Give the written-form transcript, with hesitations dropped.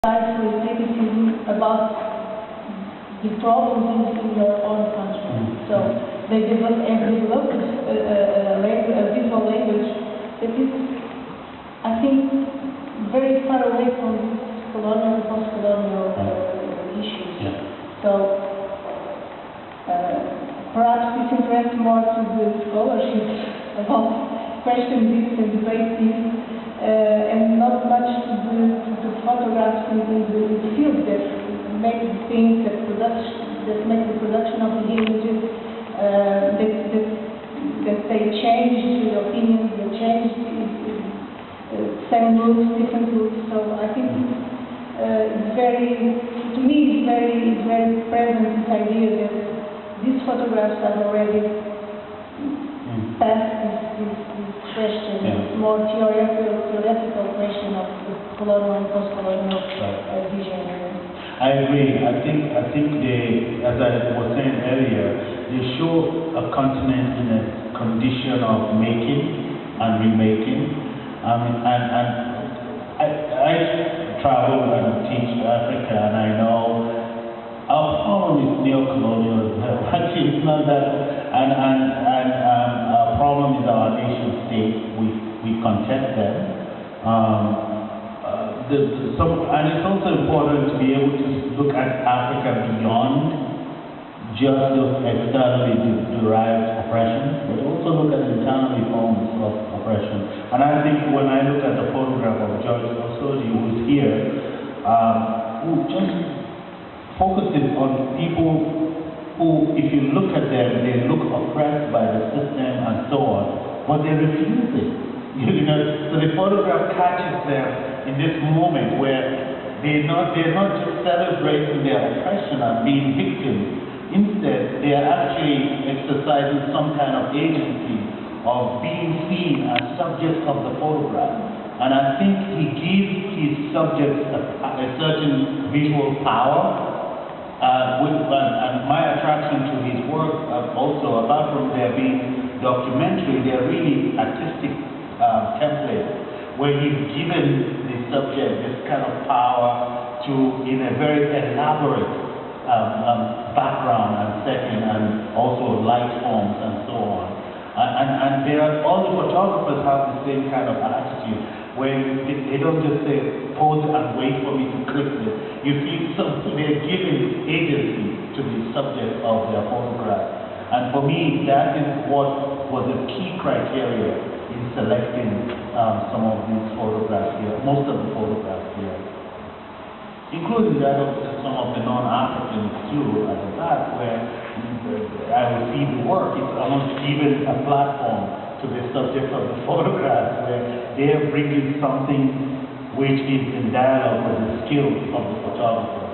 precisely criticism about the problems in your own country. So they have developed a visual language that is, I think, very far away from these colonial, post-colonial issues. Yeah. So perhaps this interests more to the scholarship about question this and debate this, and not much to the photographs in the field that make the things, that make the production of the images, that they change the opinions, they change same looks, different looks. So I think it's very, to me, it's very present, this idea that these photographs have already passed this question, this more theoretical question of the colonial and post-colonial vision. I agree. I think they, as I was saying earlier, they show a continent in a condition of making and remaking. And I travel and teach Africa, and I know our problem is neo-colonial. Actually, it's not that. And our problem is our nation state. We contest them. And it's also important to be able to look at Africa beyond just those externally derived oppression, but also look at internally forms of oppression. And I think when I look at the photograph of George Osodi, who's here, who just focuses on people who, if you look at them, they look oppressed by the system and so on, but they refuse it. You know, so the photograph catches them in this moment where they're not just celebrating their oppression and being victims. Instead, they are actually exercising some kind of agency of being seen as subjects of the photograph. And I think he gives his subjects a certain visual power. And my attraction to his work also, apart from their being documentary, they're really artistic templates where he's given the subject this kind of power to, in a very elaborate background and setting, and also light forms and so on. And all the photographers have the same kind of attitude, where they don't just say, pose and wait for me to click this. You see, they're giving agency to the subject of their photograph. And for me, that is what was a key criteria in selecting some of these photographs here, most of the photographs here, including that of some of the non-Africans too at the back, where I will see the work. It's almost given a platform to the subject of the photograph, where they are bringing something which is in dialogue with the skills of the photographer.